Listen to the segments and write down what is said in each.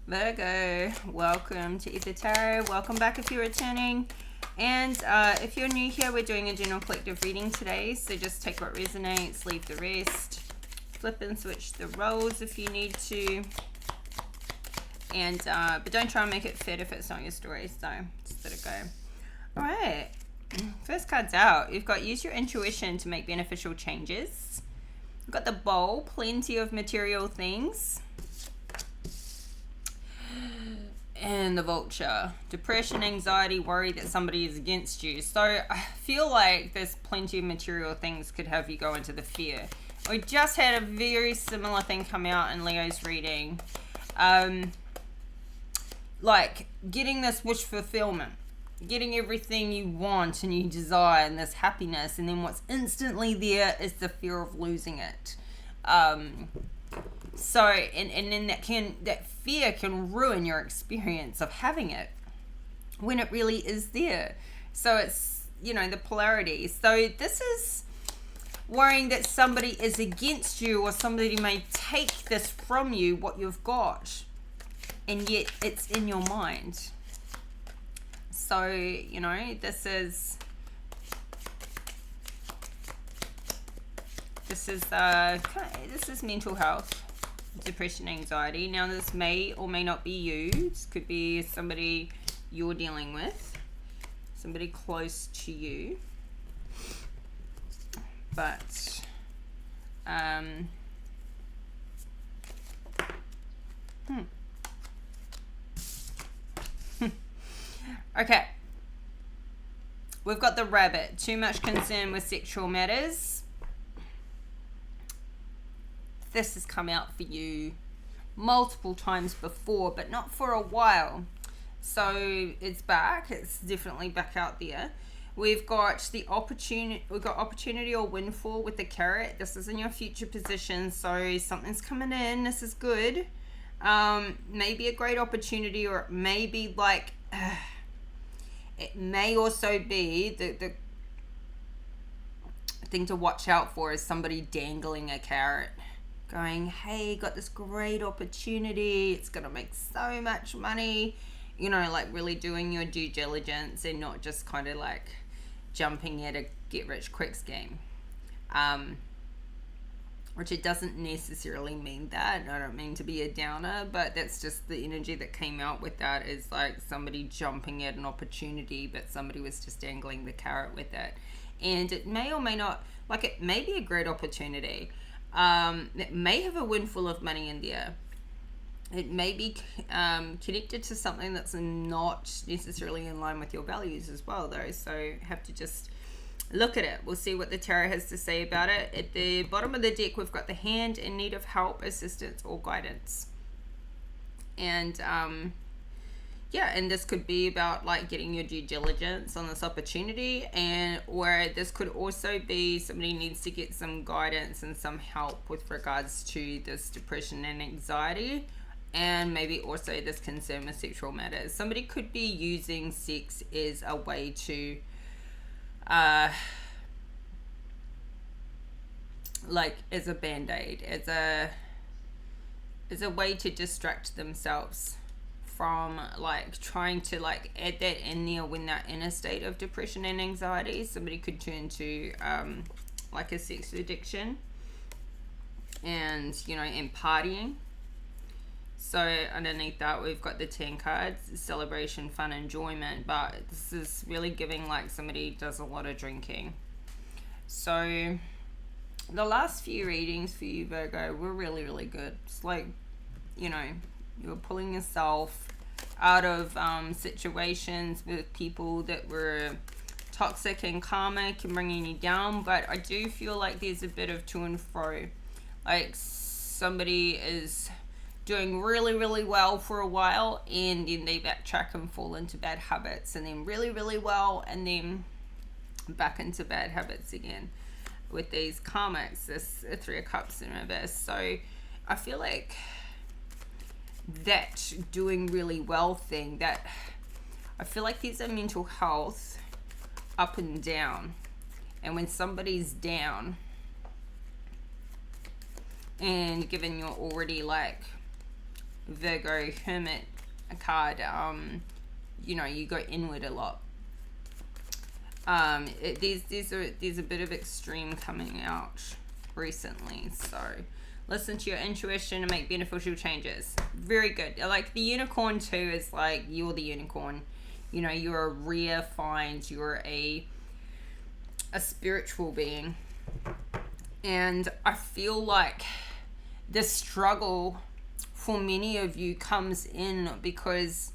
Virgo, welcome to Aether Tarot. Welcome back if you're returning. And if you're new here, we're doing a general collective reading today. So just take what resonates, leave the rest. Flip and switch the roles if you need to. And but don't try and make it fit if it's not your story. So just let it go. All right. First card's out. You've got use your intuition to make beneficial changes. You've got the bowl, plenty of material things. And the vulture, depression, anxiety, worry that somebody is against you. So I feel like there's plenty of material things could have you go into the fear. We just had a very similar thing come out in Leo's reading. Like getting this wish fulfillment, getting everything you want and you desire and this happiness, and then what's instantly there is the fear of losing it. So, and then that fear can ruin your experience of having it when it really is there. So it's, the polarity. So this is worrying that somebody is against you, or somebody may take this from you, what you've got, and yet it's in your mind. So, this is mental health. Depression, anxiety. Now this may or may not be you. This could be somebody you're dealing with, somebody close to you, but okay, we've got the rabbit. Too much concern with sexual matters. This has come out for you multiple times before, but not for a while. So it's back. It's definitely back out there. We've got the opportunity. We've got opportunity or windfall with the carrot. This is in your future position, so something's coming in. This is good. Maybe a great opportunity, or maybe like it may also be the thing to watch out for is somebody dangling a carrot, going, hey, got this great opportunity, it's gonna make so much money, like really doing your due diligence and not just kind of like jumping at a get rich quick scheme, which it doesn't necessarily mean that. I don't mean to be a downer, but that's just the energy that came out with that, is like somebody jumping at an opportunity, but somebody was just dangling the carrot with it. And it may or may not, like it may be a great opportunity. It may have a windfall of money in there. It may be connected to something that's not necessarily in line with your values as well, though. So have to just look at it. We'll see what the tarot has to say about it. At the bottom of the deck, we've got the hand in need of help, assistance, or guidance. And and this could be about like getting your due diligence on this opportunity, or this could also be somebody needs to get some guidance and some help with regards to this depression and anxiety, and maybe also this concern with sexual matters. Somebody could be using sex as a way to like as a band-aid, as a way to distract themselves from like trying to like add that in there when they're in a state of depression and anxiety. Somebody could turn to like a sex addiction and and partying. So underneath that we've got the 10 cards, celebration, fun, enjoyment, but this is really giving like somebody does a lot of drinking. So the last few readings for you, Virgo, were really, really good. It's like, you were pulling yourself out of situations with people that were toxic and karmic and bringing you down. But I do feel like there's a bit of to and fro. Like somebody is doing really, really well for a while, and then they backtrack and fall into bad habits, and then really, really well, and then back into bad habits again with these karmics, this 3 of Cups in reverse. So I feel like that doing really well thing, that I feel like there's a mental health up and down, and when somebody's down and given you're already like Virgo Hermit card, you know, you go inward a lot. There's a bit of extreme coming out recently, so listen to your intuition and make beneficial changes. Very good. Like the unicorn too is like, you're the unicorn. You know, you're a rare find. You're a spiritual being. And I feel like the struggle for many of you comes in because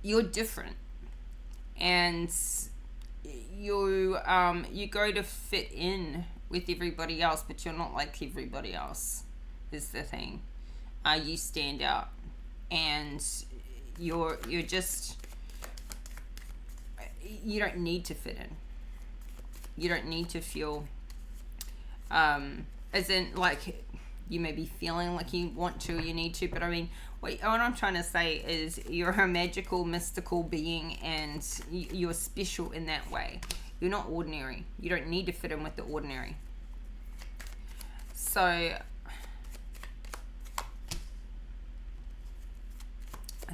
you're different. And you go to fit in with everybody else, but you're not like everybody else, is the thing. You stand out, and you're just, you don't need to fit in. You don't need to feel, as in like you may be feeling like you want to, or you need to, but I mean, what I'm trying to say is you're a magical, mystical being, and you're special in that way. You're not ordinary. You don't need to fit in with the ordinary. So I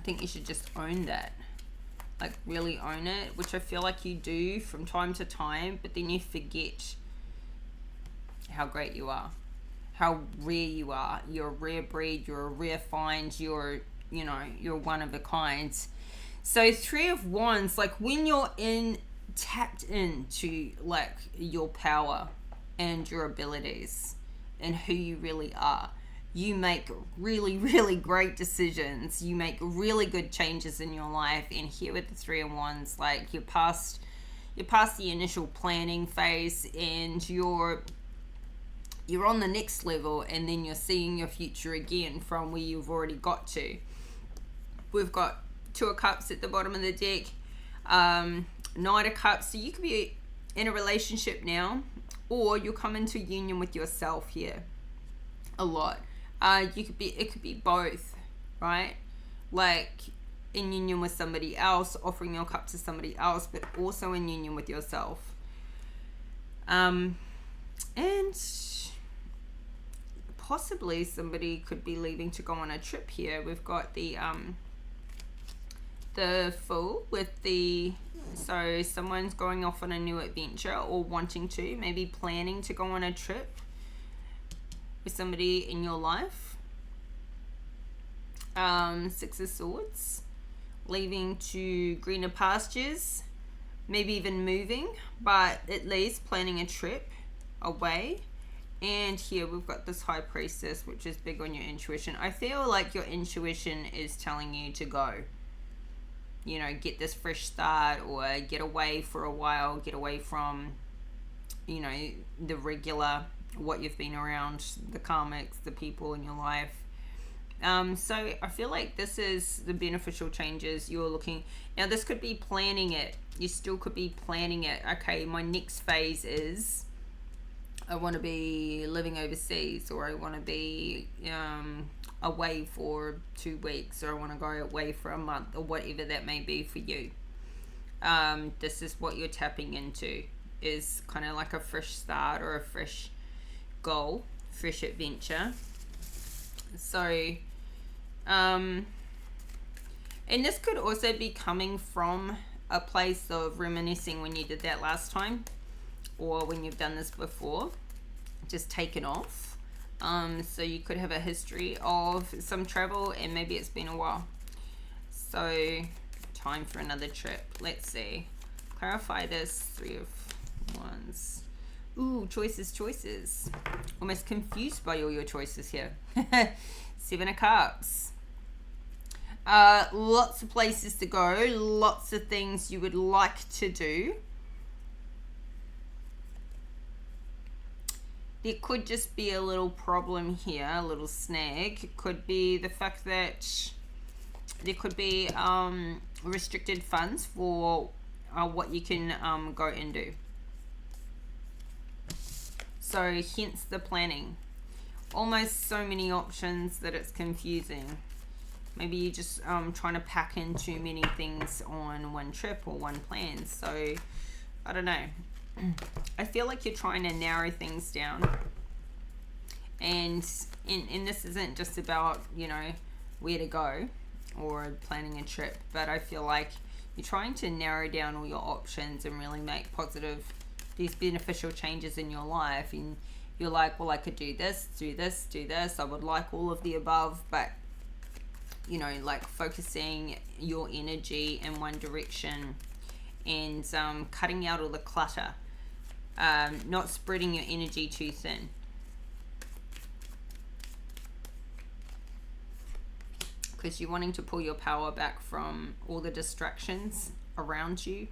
think you should just own that. Like really own it, which I feel like you do from time to time, but then you forget how great you are, how rare you are. You're a rare breed, you're a rare find, you're one of a kind. So 3 of Wands, like when you're tapped into like your power and your abilities and who you really are, you make really, really great decisions. You make really good changes in your life. And here with the 3 of Wands, like you're past the initial planning phase, and you're on the next level, and then you're seeing your future again from where you've already got to. We've got 2 of Cups at the bottom of the deck, Knight of Cups. So you could be in a relationship now, or you'll come into union with yourself here a lot. It could be both, right? Like in union with somebody else, offering your cup to somebody else, but also in union with yourself. And possibly somebody could be leaving to go on a trip here. We've got the Fool with so someone's going off on a new adventure, or wanting to, maybe planning to go on a trip with somebody in your life. 6 of Swords, leaving to greener pastures, maybe even moving, but at least planning a trip away. And here we've got this High Priestess, which is big on your intuition. I feel like your intuition is telling you to go, you know, get this fresh start, or get away for a while, get away from, you know, the regular, what you've been around, the karmics, the people in your life. So I feel like this is the beneficial changes you're looking. Now this could be planning it. You still could be planning it. Okay, my next phase is I want to be living overseas, or I want to be away for 2 weeks, or I want to go away for a month, or whatever that may be for you. This is what you're tapping into, is kind of like a fresh start, or a fresh goal, fresh adventure. So and this could also be coming from a place of reminiscing when you did that last time, or when you've done this before, just taken off. So you could have a history of some travel, and maybe it's been a while. So time for another trip. Let's see, clarify this. 3 of Wands. Ooh, choices. Almost confused by all your choices here. 7 of Cups. Lots of places to go, lots of things you would like to do. There could just be a little problem here, a little snag. It could be the fact that there could be restricted funds for what you can go and do. So hence the planning. Almost so many options that it's confusing. Maybe you're just trying to pack in too many things on one trip or one plan. So I don't know. I feel like you're trying to narrow things down. And this isn't just about, you know, where to go or planning a trip, but I feel like you're trying to narrow down all your options and really make positive, these beneficial changes in your life. And you're like, well, I could do this, do this, do this. I would like all of the above, but, you know, like focusing your energy in one direction and cutting out all the clutter, not spreading your energy too thin. Because you're wanting to pull your power back from all the distractions around you.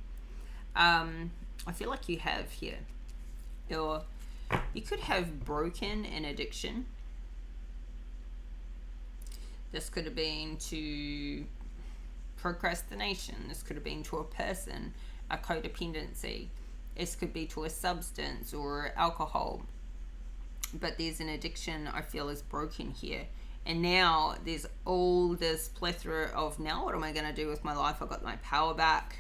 I feel like you have here. Or you could have broken an addiction. This could have been to procrastination. This could have been to a person, a codependency. This could be to a substance or alcohol. But there's an addiction I feel is broken here. And now there's all this plethora of, now what am I going to do with my life? I got my power back.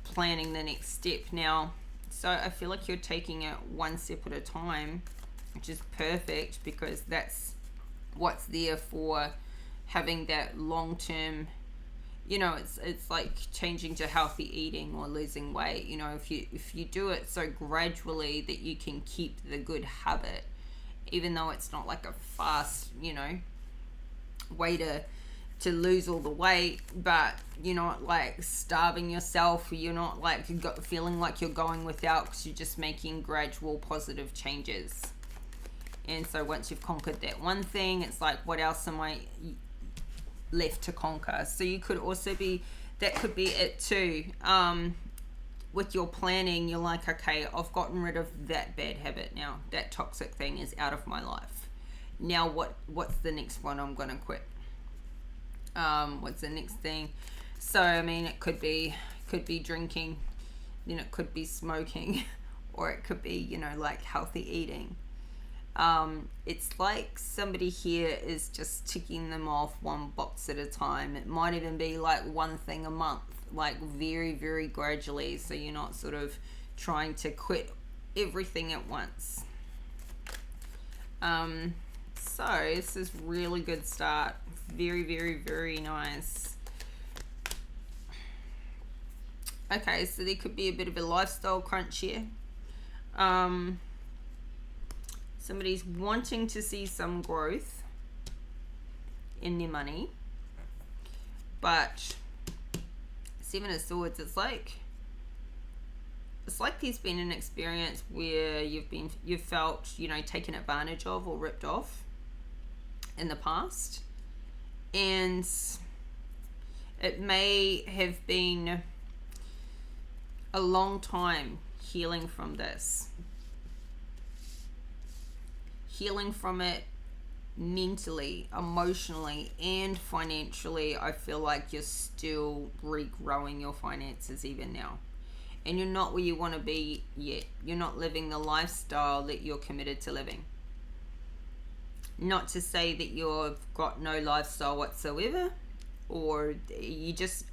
Planning the next step now. So I feel like you're taking it one step at a time, which is perfect, because that's what's there for having that long-term, you know, it's like changing to healthy eating or losing weight. You know, if you do it so gradually that you can keep the good habit, even though it's not like a fast, you know, way to lose all the weight, but you're not like starving yourself, you're not like feeling like you're going without, because you're just making gradual positive changes. And so once you've conquered that one thing, it's like, what else am I left to conquer? So you could also be, that could be it too. With your planning, you're like, okay, I've gotten rid of that bad habit now. That toxic thing is out of my life. Now what's the next one I'm going to quit? What's the next thing? So, I mean, it could be drinking, then it could be smoking, or it could be, you know, like healthy eating. It's like somebody here is just ticking them off one box at a time. It might even be like one thing a month, like very, very gradually, so you're not sort of trying to quit everything at once. So this is really good start. Very, very, very nice. Okay, so there could be a bit of a lifestyle crunch here. Somebody's wanting to see some growth in their money, but Seven of Swords, it's like there's been an experience where you've felt, you know, taken advantage of or ripped off in the past, and it may have been a long time healing from this. Healing from it mentally, emotionally, and financially. I feel like you're still regrowing your finances even now. And you're not where you want to be yet. You're not living the lifestyle that you're committed to living. Not to say that you've got no lifestyle whatsoever, or you're just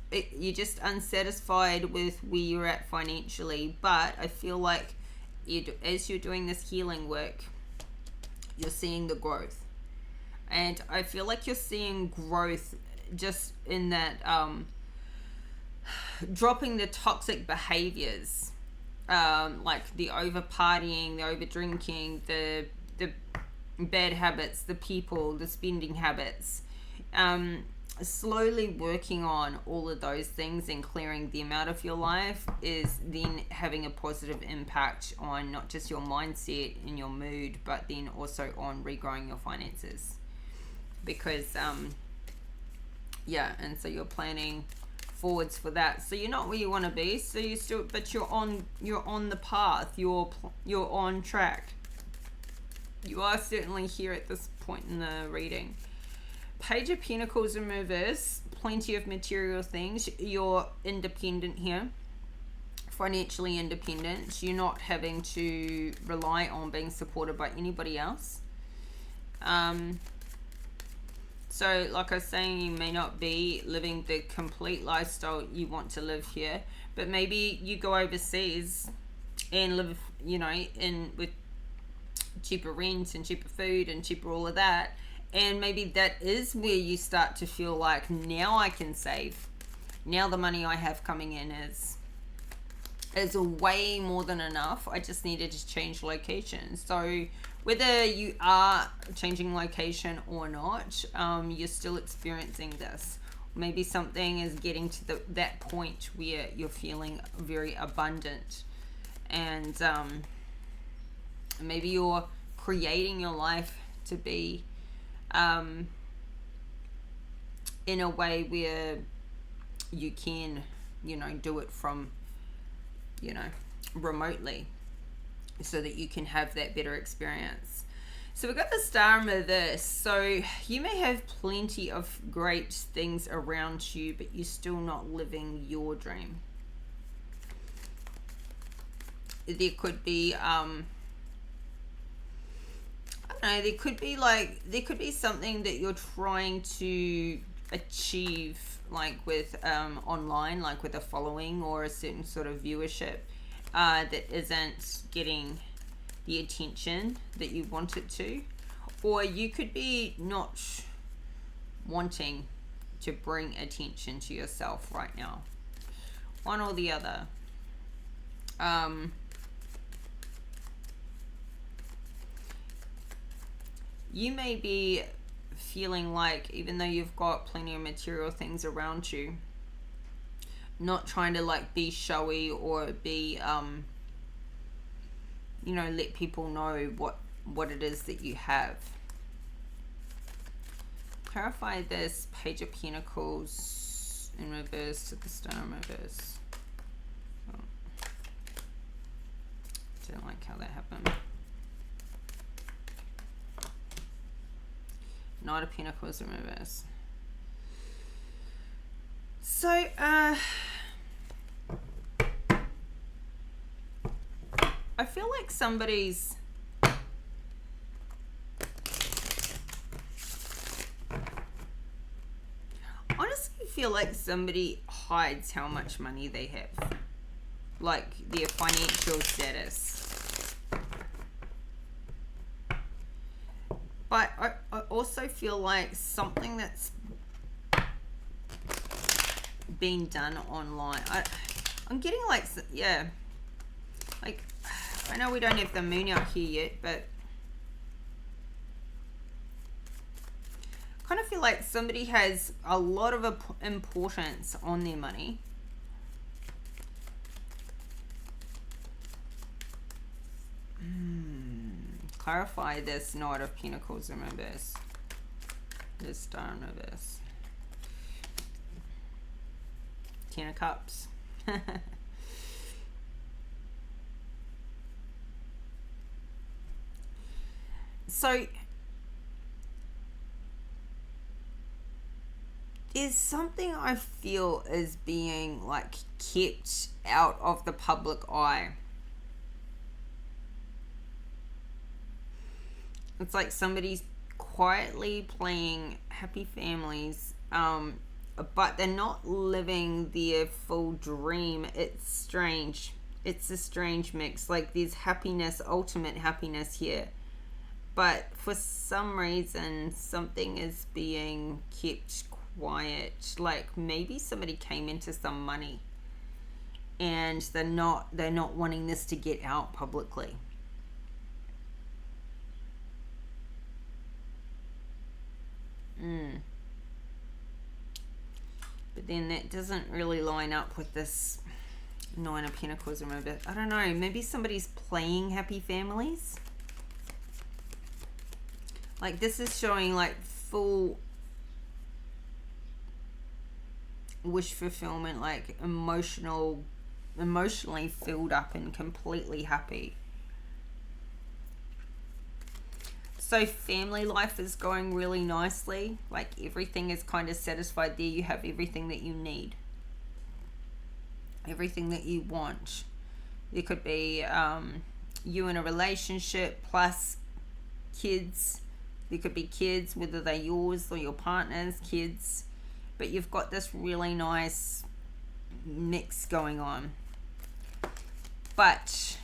unsatisfied with where you're at financially. But I feel like as you're doing this healing work, you're seeing the growth. And I feel like you're seeing growth just in that dropping the toxic behaviors, like the over partying, the over drinking, the bad habits, the people, the spending habits. Slowly working on all of those things and clearing them out of your life is then having a positive impact on not just your mindset and your mood, but then also on regrowing your finances. Because and so you're planning forwards for that. So you're not where you want to be, so you still, but you're on the path, you're on track. You are certainly here at this point in the reading. Page of Pentacles in reverse, plenty of material things. You're independent here, financially independent. You're not having to rely on being supported by anybody else. So like I was saying, you may not be living the complete lifestyle you want to live here, but maybe you go overseas and live, you know, with cheaper rent and cheaper food and cheaper all of that. And maybe that is where you start to feel like, now I can save. Now the money I have coming in is way more than enough. I just needed to change location. So whether you are changing location or not, you're still experiencing this. Maybe something is getting to that point where you're feeling very abundant, and maybe you're creating your life to be in a way where you can, do it from, remotely, so that you can have that better experience. So we've got the Star in reverse. So you may have plenty of great things around you, but you're still not living your dream. There could be, I don't know, there could be something that you're trying to achieve, like with online, like with a following or a certain sort of viewership, that isn't getting the attention that you want it to. Or you could be not wanting to bring attention to yourself right now. One or the other. You may be feeling like, even though you've got plenty of material things around you, not trying to like be showy or be let people know what it is that you have. Clarify this Page of Pentacles in reverse to the Star in reverse. Oh. Don't like how that happened. Knight of Pentacles in reverse. So, I feel like somebody's honestly feel like somebody hides how much money they have, like their financial status. But I also feel like something that's been done online. I'm getting like, yeah, like, I know we don't have the moon out here yet, but I kind of feel like somebody has a lot of importance on their money. Clarify this Knight of Pentacles in reverse. This Star in reverse. Ten of Cups. So there's something I feel is being like kept out of the public eye. It's like somebody's quietly playing happy families, but they're not living their full dream. It's strange. It's a strange mix. Like there's happiness, ultimate happiness here, but for some reason something is being kept quiet. Like maybe somebody came into some money and they're not wanting this to get out publicly. But then that doesn't really line up with this Nine of Pentacles in reverse. I don't know, maybe somebody's playing happy families. Like this is showing like full wish fulfillment, like emotionally filled up and completely happy. So family life is going really nicely. Like everything is kind of satisfied there. You have everything that you need. Everything that you want. There could be you in a relationship plus kids. There could be kids, whether they're yours or your partner's kids. But you've got this really nice mix going on. But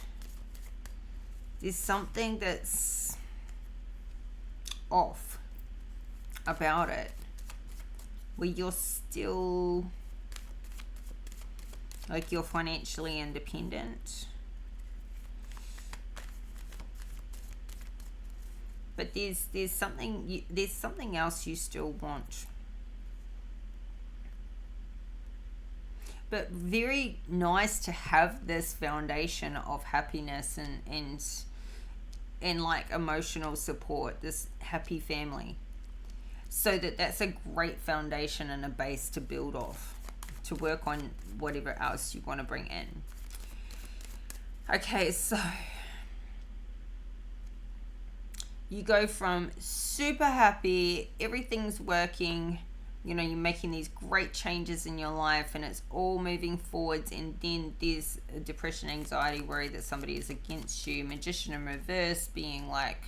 There's something that's off about it, where you're still, like, you're financially independent, but there's something else you still want. But very nice to have this foundation of happiness and like emotional support, this happy family. So that's a great foundation and a base to build off, to work on whatever else you want to bring in. Okay, so you go from super happy, everything's working, you know, you're making these great changes in your life and it's all moving forwards, and then there's depression, anxiety, worry that somebody is against you, magician in reverse, being like,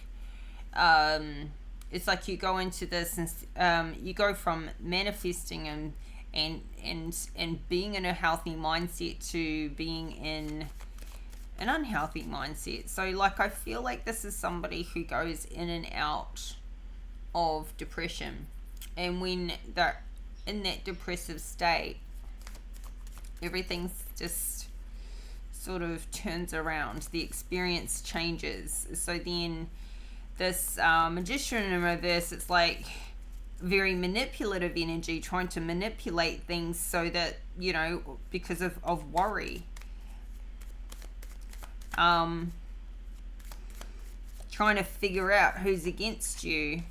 it's like you go into this and you go from manifesting and being in a healthy mindset to being in an unhealthy mindset. So like, I feel like this is somebody who goes in and out of depression, and when they're in that depressive state, everything's just sort of turns around, the experience changes. So then this magician in reverse, it's like very manipulative energy, trying to manipulate things so that, you know, because of worry, trying to figure out who's against you.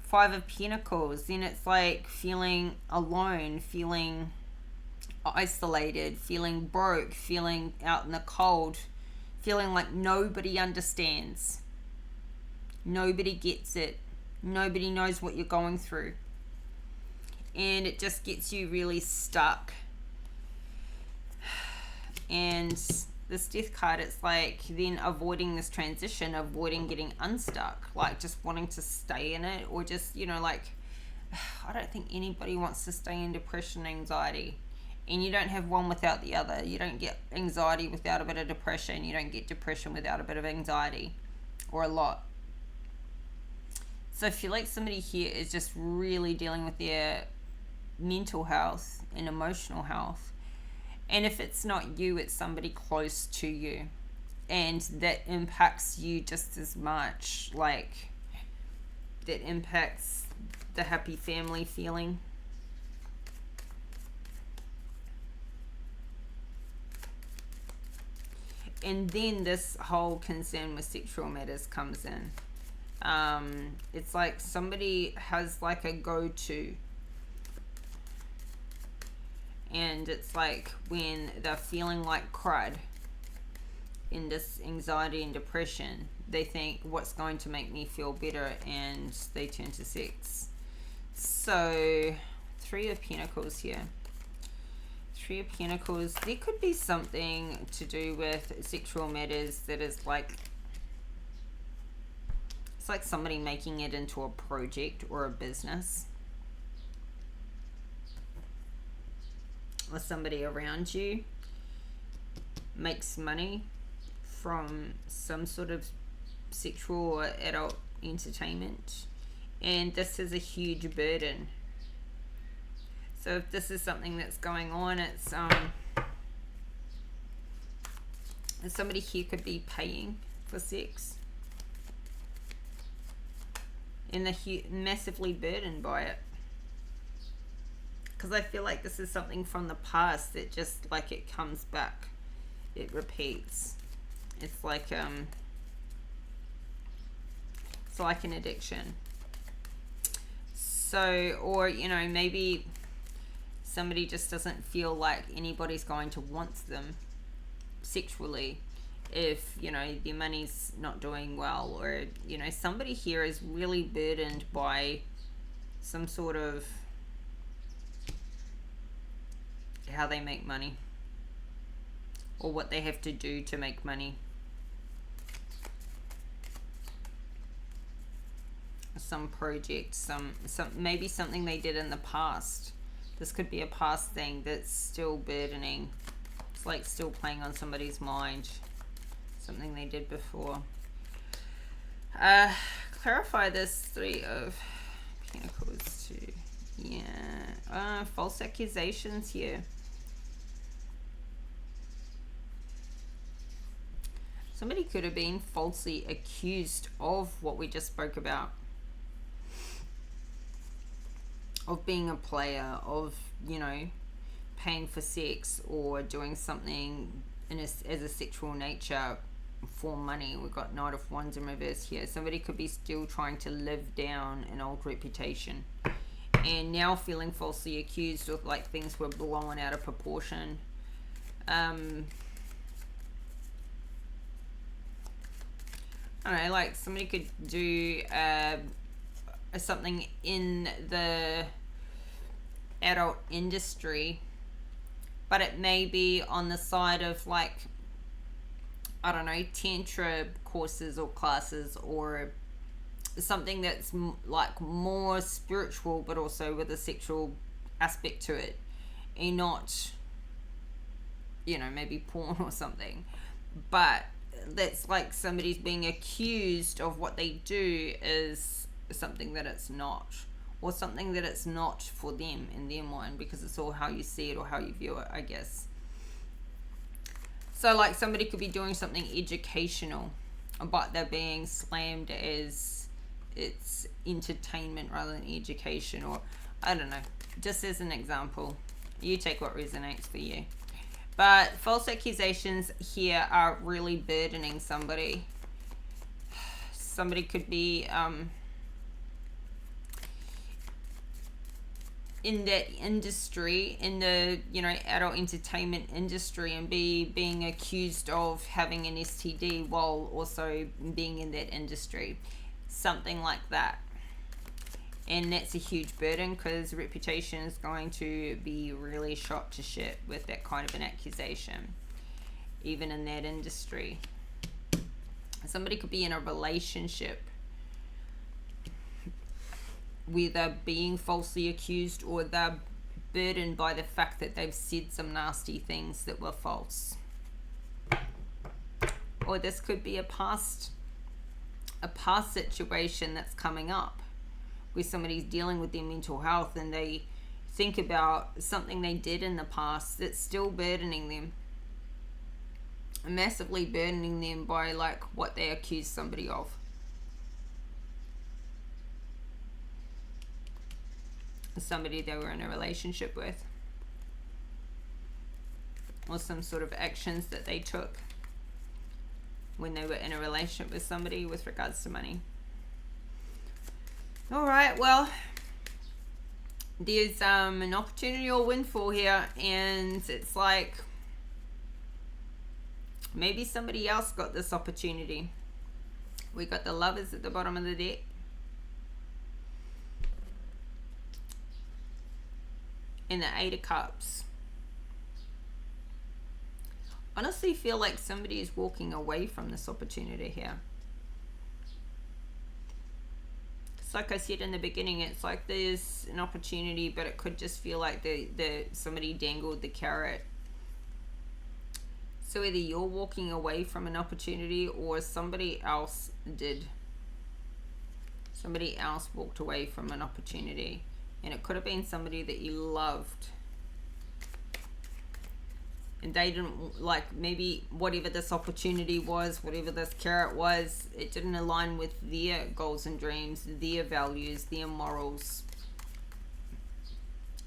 Five of Pentacles, then it's like feeling alone, feeling isolated, feeling broke, feeling out in the cold, feeling like nobody understands, nobody gets it, nobody knows what you're going through, and it just gets you really stuck. And this Death card, it's like then avoiding this transition, avoiding getting unstuck, like just wanting to stay in it, or just, you know, like, I don't think anybody wants to stay in depression, anxiety, and you don't have one without the other. You don't get anxiety without a bit of depression, you don't get depression without a bit of anxiety, or a lot. So I feel like somebody here is just really dealing with their mental health and emotional health. And if it's not you, it's somebody close to you, and that impacts you just as much, like that impacts the happy family feeling. And then this whole concern with sexual matters comes in. It's like somebody has like a go-to, and it's like when they're feeling like crud in this anxiety and depression, they think, what's going to make me feel better, and they turn to sex. So Three of Pentacles here. Three of Pentacles, there could be something to do with sexual matters that is like, it's like somebody making it into a project or a business. Or somebody around you makes money from some sort of sexual or adult entertainment, and this is a huge burden. So if this is something that's going on, it's somebody here could be paying for sex, and they're massively burdened by it. Because I feel like this is something from the past that just like it comes back, it repeats. It's like an addiction. So, or, you know, maybe somebody just doesn't feel like anybody's going to want them sexually if, you know, their money's not doing well, or, you know, somebody here is really burdened by some sort of how they make money, or what they have to do to make money. Some project, some maybe something they did in the past. This could be a past thing that's still burdening It's like still playing on somebody's mind, something they did before. Clarify this 3 of Pentacles too. Yeah. False accusations here. Somebody could have been falsely accused of what we just spoke about. Of being a player, of, you know, paying for sex or doing something as a sexual nature for money. We've got Knight of Wands in reverse here. Somebody could be still trying to live down an old reputation and now feeling falsely accused of like things were blown out of proportion. I don't know, like somebody could do something in the adult industry, but it may be on the side of like, I don't know, tantra courses or classes, or something that's like more spiritual but also with a sexual aspect to it, and not, you know, maybe porn or something. But that's like somebody's being accused of what they do is something that it's not, or something that it's not for them in their mind, because it's all how you see it or how you view it, I guess. So like somebody could be doing something educational, but they're being slammed as it's entertainment rather than education, or I don't know, just as an example. You take what resonates for you. But false accusations here are really burdening somebody. Somebody could be in that industry, in the, you know, adult entertainment industry, and being accused of having an STD while also being in that industry. Something like that. And that's a huge burden, because reputation is going to be really shot to shit with that kind of an accusation, even in that industry. Somebody could be in a relationship where they're being falsely accused, or they're burdened by the fact that they've said some nasty things that were false. Or this could be a past situation that's coming up, where somebody's dealing with their mental health and they think about something they did in the past that's still burdening them, massively burdening them by like what they accused somebody of. Somebody they were in a relationship with, or some sort of actions that they took when they were in a relationship with somebody with regards to money. All right, well, there's an opportunity or windfall here, and it's like maybe somebody else got this opportunity. We got the Lovers at the bottom of the deck. And the Eight of Cups. Honestly feel like somebody is walking away from this opportunity here. It's like I said in the beginning, it's like there's an opportunity, but it could just feel like somebody dangled the carrot. So either you're walking away from an opportunity, or somebody else did. Somebody else walked away from an opportunity. And it could have been somebody that you loved. And they didn't, like, maybe whatever this opportunity was, whatever this carrot was, it didn't align with their goals and dreams, their values, their morals.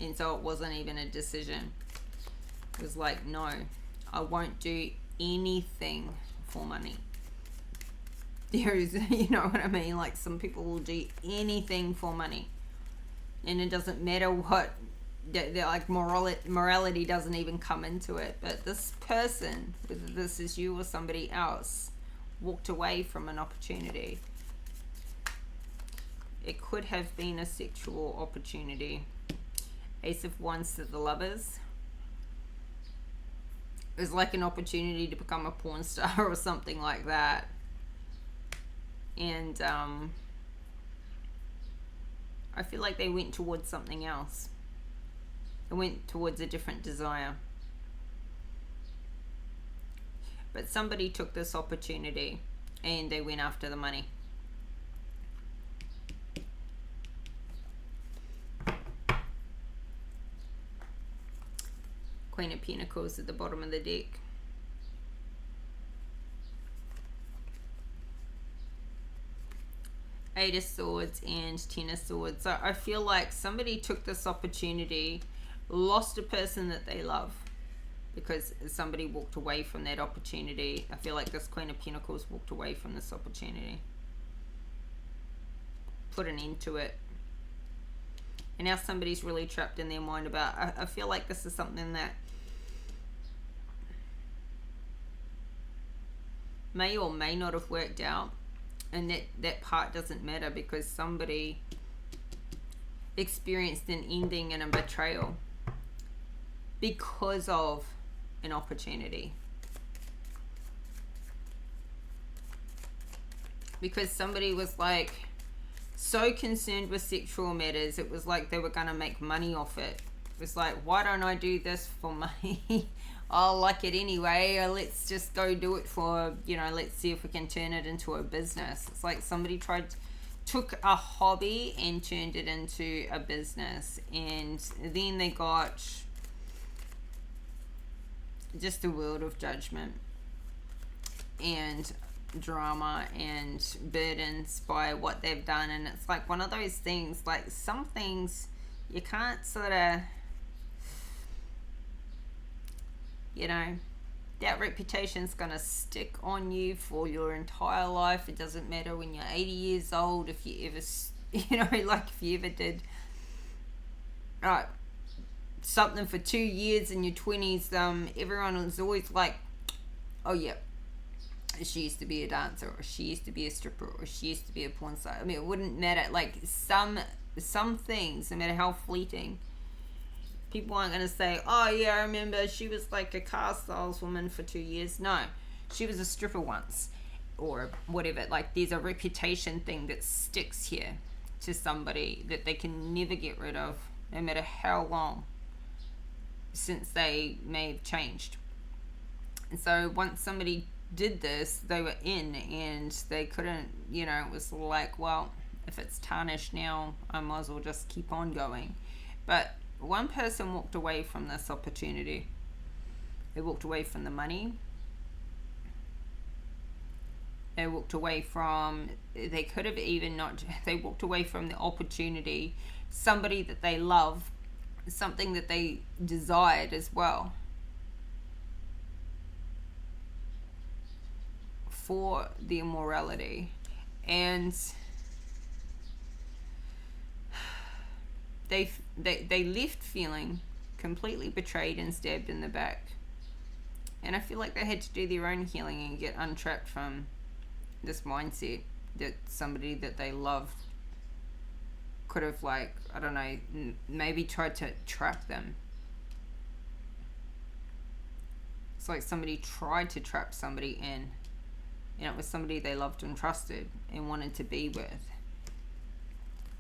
And so it wasn't even a decision. It was like, no, I won't do anything for money. There is, you know what I mean? Like, some people will do anything for money. And it doesn't matter what, they're like, morality doesn't even come into it. But this person, whether this is you or somebody else, walked away from an opportunity. It could have been a sexual opportunity. Ace of Wands to the Lovers. It was like an opportunity to become a porn star or something like that. And I feel like they went towards something else. They went towards a different desire. but somebody took this opportunity and they went after the money. Queen of Pentacles at the bottom of the deck. Eight of Swords and Ten of Swords. So I feel like somebody took this opportunity, lost a person that they love, because somebody walked away from that opportunity. I feel like this Queen of Pentacles walked away from this opportunity, put an end to it, and now somebody's really trapped in their mind about, I feel like this is something that may or may not have worked out, and that part doesn't matter, because somebody experienced an ending and a betrayal because of an opportunity. Because somebody was like so concerned with sexual matters, it was like they were going to make money off it. It was like, why don't I do this for money? I'll like it anyway. Let's just go do it for, you know, let's see if we can turn it into a business. It's like somebody took a hobby and turned it into a business, and then they got just a world of judgment and drama and burdens by what they've done. And it's like one of those things, like some things you can't sort of, you know, that reputation's gonna stick on you for your entire life. It doesn't matter when you're 80 years old, if you ever, you know, like if you ever did something for 2 years in your 20s, everyone was always like, oh yeah, she used to be a dancer, or she used to be a stripper, or she used to be a porn star. I mean, it wouldn't matter. Like some things, no matter how fleeting, people aren't going to say, oh yeah, I remember she was like a car saleswoman for 2 years. No, she was a stripper once, or whatever. Like there's a reputation thing that sticks here to somebody that they can never get rid of, no matter how long since they may have changed. And so once somebody did this, they were in, and they couldn't, you know, it was like, well, if it's tarnished now, I might as well just keep on going. But one person walked away from this opportunity. They walked away from the money. They walked away from, they could have even not, they walked away from the opportunity, somebody that they love, something that they desired as well, for the immorality. And they left feeling completely betrayed and stabbed in the back. And I feel like they had to do their own healing and get untrapped from this mindset that somebody that they loved could have, like, I don't know, maybe tried to trap them. It's like somebody tried to trap somebody in, and it was somebody they loved and trusted and wanted to be with.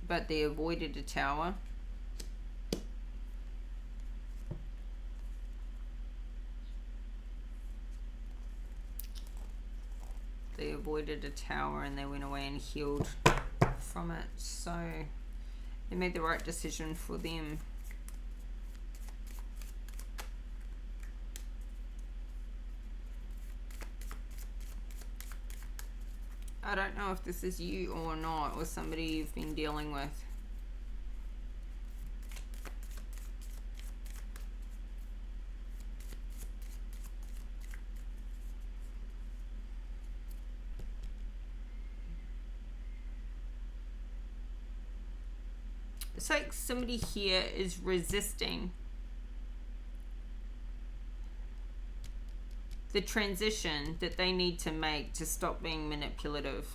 But they avoided a tower. They avoided a tower and they went away and healed from it. So they made the right decision for them. I don't know if this is you or not, or somebody you've been dealing with. It's like somebody here is resisting the transition that they need to make to stop being manipulative.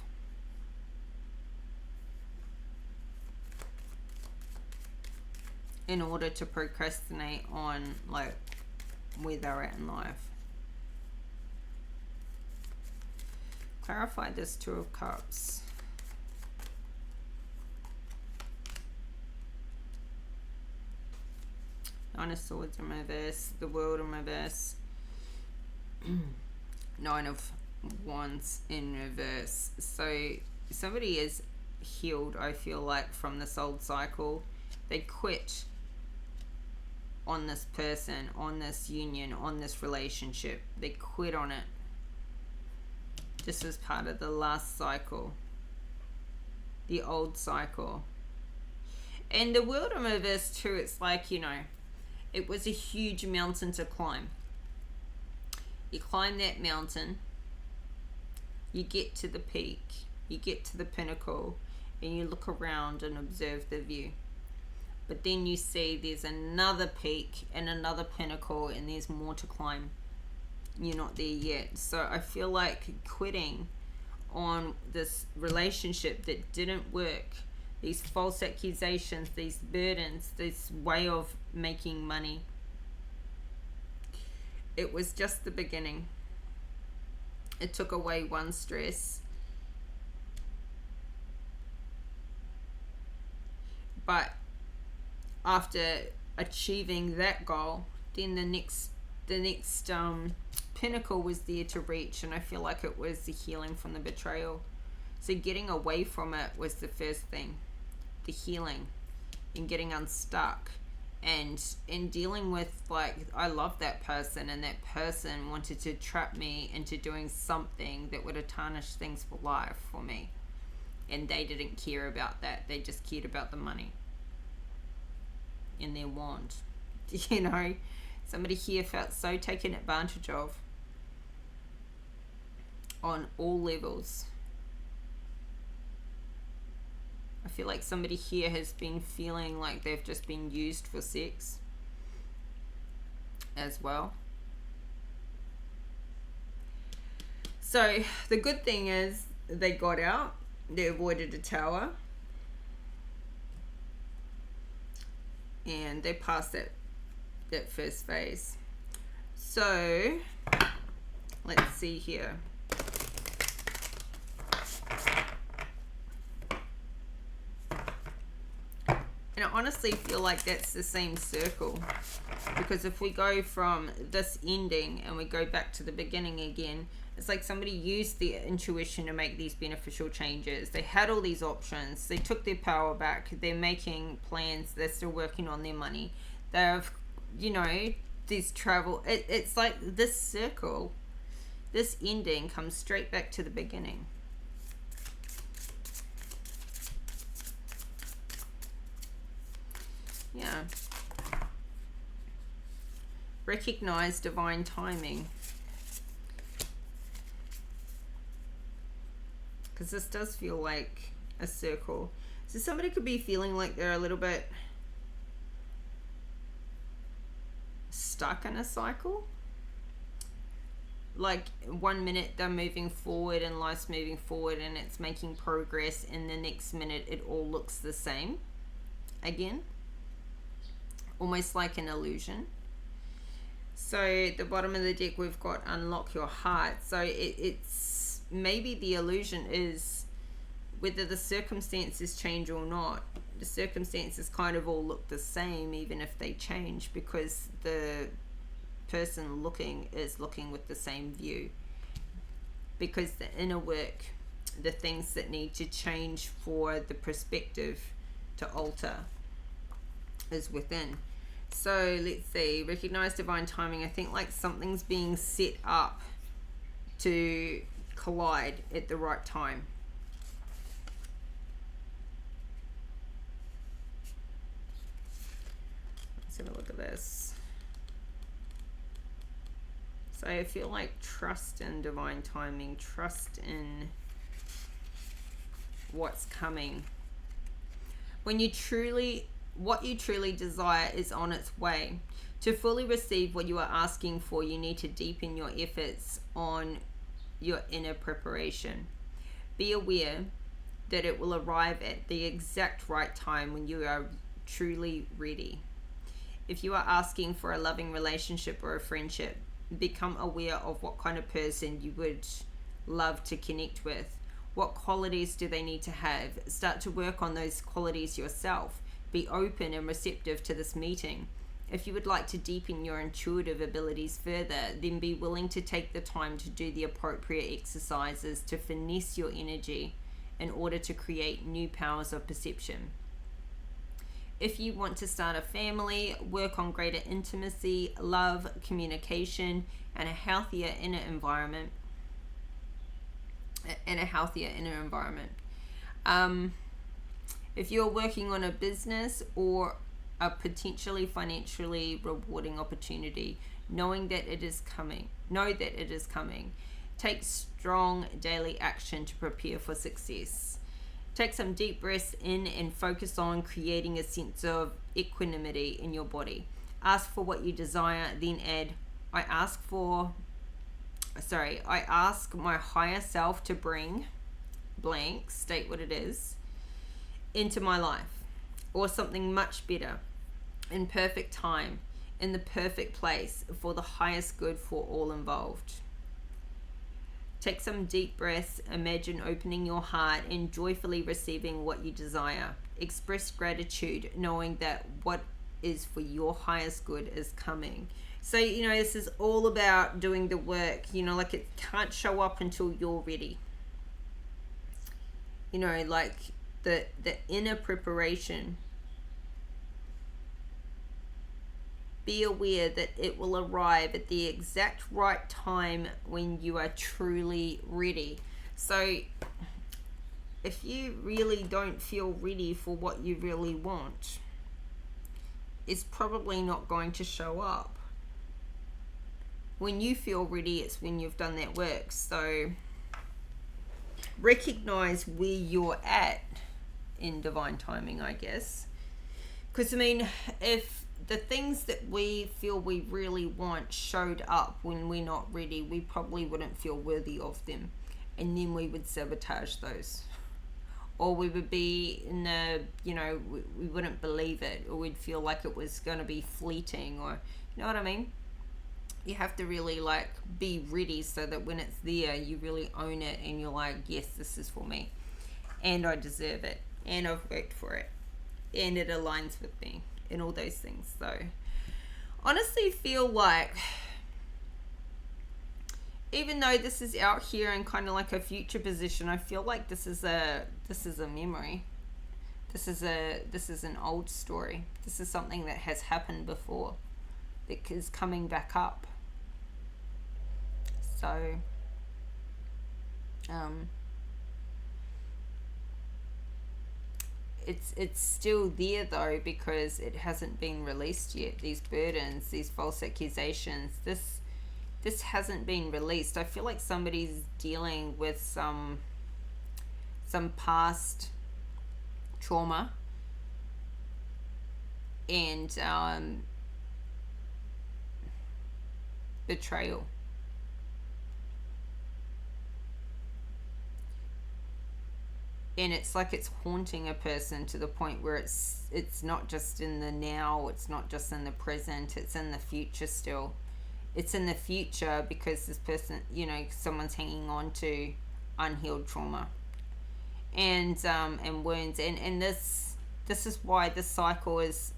In order to procrastinate on, like, where they're at in life. Clarify this Two of Cups. Nine of Swords in reverse, the World in reverse. Nine of Wands in reverse. So somebody is healed, I feel like, from this old cycle. They quit on this person, on this union, on this relationship. They quit on it. This was part of the last cycle, the old cycle. And the world in reverse too, it's like, you know, it was a huge mountain to climb. You climb that mountain, you get to the peak, you get to the pinnacle, and you look around and observe the view. But then you see there's another peak and another pinnacle, and there's more to climb. You're not there yet. So I feel like quitting on this relationship that didn't work, these false accusations, these burdens, this way of making money, it was just the beginning. It took away one stress. But after achieving that goal, then the next pinnacle was there to reach, and I feel like it was the healing from the betrayal. So getting away from it was the first thing, the healing and getting unstuck, and in dealing with, like, I love that person, and that person wanted to trap me into doing something that would have tarnished things for life for me, and they didn't care about that. They just cared about the money in their wand. You know, somebody here felt so taken advantage of on all levels. I feel like somebody here has been feeling like they've just been used for sex as well. So the good thing is they got out, they avoided a tower, and they passed that first phase. So let's see here. And I honestly feel like that's the same circle, because if we go from this ending and we go back to the beginning again, it's like somebody used their intuition to make these beneficial changes. They had all these options. They took their power back. They're making plans. They're still working on their money. They've, you know, these travel. It's like this circle, this ending comes straight back to the beginning. Yeah. Recognize divine timing. Because this does feel like a circle. So somebody could be feeling like they're a little bit stuck in a cycle. Like 1 minute they're moving forward and life's moving forward and it's making progress, and the next minute it all looks the same again. Almost like an illusion. So at the bottom of the deck we've got unlock your heart. So it's maybe the illusion is whether the circumstances change or not. The circumstances kind of all look the same even if they change, because the person looking is looking with the same view, because the inner work, the things that need to change for the perspective to alter, is within. So let's see, recognize divine timing. I think like something's being set up to collide at the right time. Let's have a look at this. So I feel like trust in divine timing, trust in what's coming. When you truly, what you truly desire is on its way. To fully receive what you are asking for, you need to deepen your efforts on your inner preparation. Be aware that it will arrive at the exact right time when you are truly ready. If you are asking for a loving relationship or a friendship, become aware of what kind of person you would love to connect with. What qualities do they need to have? Start to work on those qualities yourself. Be open and receptive to this meeting. If you would like to deepen your intuitive abilities further, then be willing to take the time to do the appropriate exercises to finesse your energy in order to create new powers of perception. If you want to start a family, work on greater intimacy, love, communication, and a healthier inner environment. If you're working on a business or a potentially financially rewarding opportunity, know that it is coming. Take strong daily action to prepare for success. Take some deep breaths in and focus on creating a sense of equanimity in your body. Ask for what you desire, then add, I ask my higher self to bring blank, state what it is, into my life, or something much better, in perfect time, in the perfect place, for the highest good for all involved. Take some deep breaths, imagine opening your heart and joyfully receiving what you desire. Express gratitude, knowing that what is for your highest good is coming. So, this is all about doing the work. Like, it can't show up until you're ready. Like the inner preparation. Be aware that it will arrive at the exact right time when you are truly ready. So if you really don't feel ready for what you really want, it's probably not going to show up. When you feel ready, it's when you've done that work. So recognize where you're at in divine timing, I guess. Because if the things that we feel we really want showed up when we're not ready, we probably wouldn't feel worthy of them, and then we would sabotage those, or we would be in a, we wouldn't believe it, or we'd feel like it was going to be fleeting, or you know what I mean. You have to really be ready so that when it's there, you really own it and you're like, yes, this is for me, and I deserve it, and I've worked for it, and it aligns with me, and all those things. So honestly feel like, even though this is out here in kind of like a future position, I feel like this is a memory. This is an old story. This is something that has happened before that is coming back up. So it's still there though, because it hasn't been released yet. These burdens, these false accusations, this hasn't been released. I feel like somebody's dealing with some past trauma and betrayal. And it's like it's haunting a person to the point where it's not just in the now, it's not just in the present, it's in the future still. It's in the future because this person, someone's hanging on to unhealed trauma and wounds. And this is why this cycle is,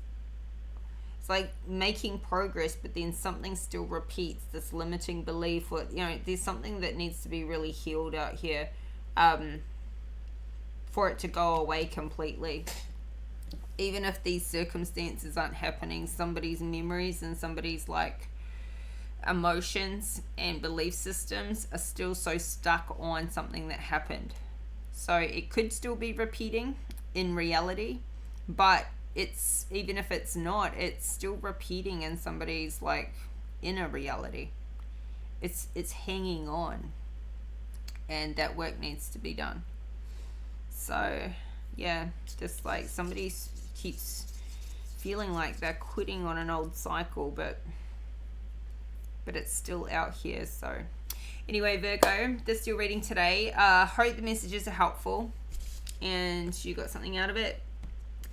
it's like making progress, but then something still repeats, this limiting belief, or, there's something that needs to be really healed out here. For it to go away completely. Even if these circumstances aren't happening, somebody's memories and somebody's emotions and belief systems are still so stuck on something that happened. So it could still be repeating in reality, but it's, even if it's not, it's still repeating in somebody's inner reality. It's hanging on, and that work needs to be done. So yeah, just somebody keeps feeling like they're quitting on an old cycle, but it's still out here. So anyway, Virgo, this is your reading today. Hope the messages are helpful and you got something out of it.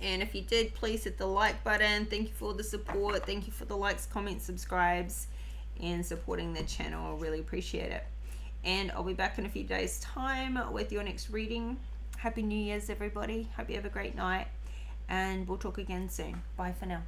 And if you did, please hit the like button. Thank you for the support. Thank you for the likes, comments, subscribes, and supporting the channel. I really appreciate it. And I'll be back in a few days' time with your next reading. Happy New Year's, everybody. Hope you have a great night, and we'll talk again soon. Bye for now.